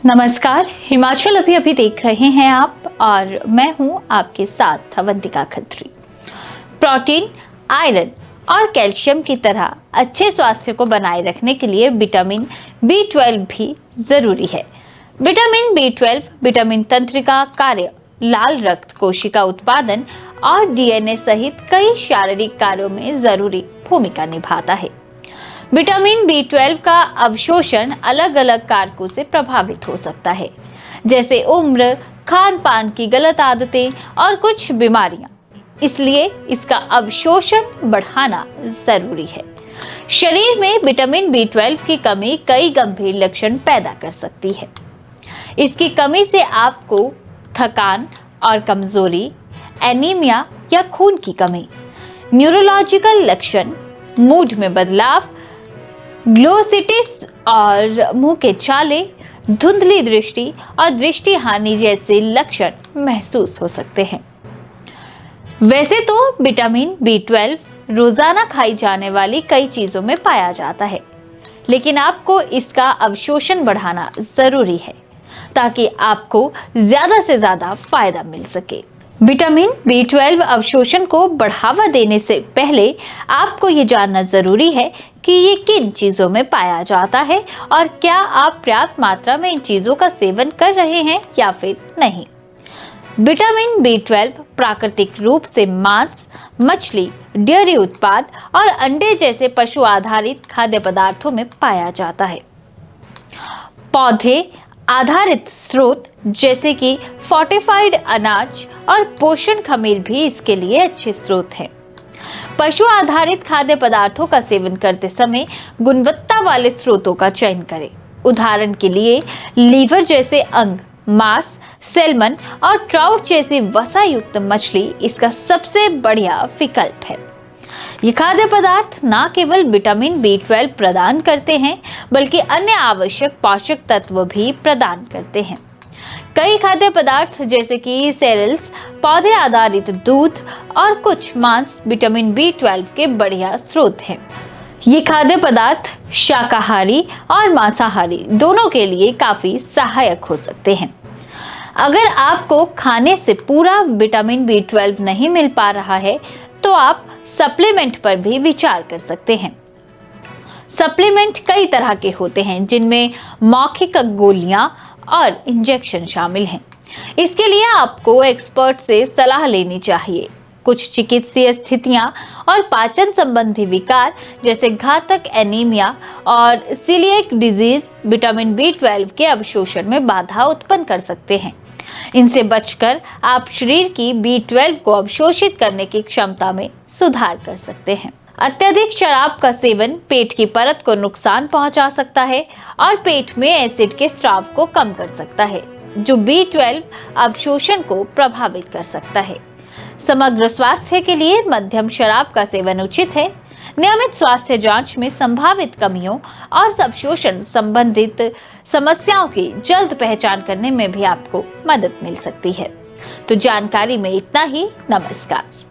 नमस्कार। हिमाचल अभी अभी देख रहे हैं आप और मैं हूं आपके साथ अवंतिका खत्री। प्रोटीन, आयरन और कैल्शियम की तरह अच्छे स्वास्थ्य को बनाए रखने के लिए विटामिन B12 भी जरूरी है। विटामिन B12 विटामिन तंत्रिका कार्य, लाल रक्त कोशिका उत्पादन और DNA सहित कई शारीरिक कार्यों में जरूरी भूमिका निभाता है। विटामिन B12 का अवशोषण अलग अलग कारकों से प्रभावित हो सकता है, जैसे उम्र, खान पान की गलत आदतें और कुछ बीमारियां। इसलिए इसका अवशोषण बढ़ाना जरूरी है। शरीर में विटामिन B12 की कमी कई गंभीर लक्षण पैदा कर सकती है। इसकी कमी से आपको थकान और कमजोरी, एनीमिया या खून की कमी, न्यूरोलॉजिकल लक्षण, मूड में बदलाव, ग्लोसिटिस और मुंह के छाले, धुंधली दृष्टि और दृष्टि हानि जैसे लक्षण महसूस हो सकते हैं। वैसे तो विटामिन B12 रोजाना खाई जाने वाली कई चीजों में पाया जाता है, लेकिन आपको इसका अवशोषण बढ़ाना जरूरी है ताकि आपको ज्यादा से ज्यादा फायदा मिल सके। विटामिन B12 अवशोषण को बढ़ावा देने से पहले आपको ये जानना जरूरी है कि ये किन चीजों में पाया जाता है और क्या आप पर्याप्त मात्रा में इन चीजों का सेवन कर रहे हैं या फिर नहीं। विटामिन B12 प्राकृतिक रूप से मांस, मछली, डेयरी उत्पाद और अंडे जैसे पशु आधारित खाद्य पदार्थों में पाया जाता है। पौधे आधारित स्रोत जैसे कि फोर्टिफाइड अनाज और पोषण खमीर भी इसके लिए अच्छे स्रोत हैं। पशु आधारित खाद्य पदार्थों का सेवन करते समय गुणवत्ता वाले स्रोतों का चयन करें। उदाहरण के लिए लीवर जैसे अंग, मांस, सैल्मन और ट्राउट जैसी वसा युक्त मछली इसका सबसे बढ़िया विकल्प है। ये खाद्य पदार्थ न केवल विटामिन B12 प्रदान करते हैं, बल्कि अन्य आवश्यक पोषक तत्व भी प्रदान करते हैं। कई खाद्य पदार्थ जैसे कि सेरेल्स, पौधे आधारित दूध और कुछ मांस विटामिन B12 के बढ़िया स्रोत हैं। ये खाद्य पदार्थ शाकाहारी और मांसाहारी दोनों के लिए काफी सहायक हो सकते हैं। अगर आपको खाने से पूरा विटामिन B12 नहीं मिल पा रहा है, तो आप सप्लीमेंट पर भी विचार कर सकते हैं। सप्लीमेंट कई तरह के होते हैं, जिनमें मौखिक गोलियां और इंजेक्शन शामिल हैं। इसके लिए आपको एक्सपर्ट से सलाह लेनी चाहिए। कुछ चिकित्सीय स्थितियां और पाचन संबंधी विकार जैसे घातक एनीमिया और सीलिएक डिजीज विटामिन B12 के अवशोषण में बाधा उत्पन्न कर सकते हैं। इनसे बचकर आप शरीर की B12 को अवशोषित करने की क्षमता में सुधार कर सकते हैं। अत्यधिक शराब का सेवन पेट की परत को नुकसान पहुंचा सकता है और पेट में एसिड के स्राव को कम कर सकता है, जो B12 अवशोषण को प्रभावित कर सकता है। समग्र स्वास्थ्य के लिए मध्यम शराब का सेवन उचित है। नियमित स्वास्थ्य जांच में संभावित कमियों और अवशोषण संबंधित समस्याओं की जल्द पहचान करने में भी आपको मदद मिल सकती है। तो जानकारी में इतना ही। नमस्कार।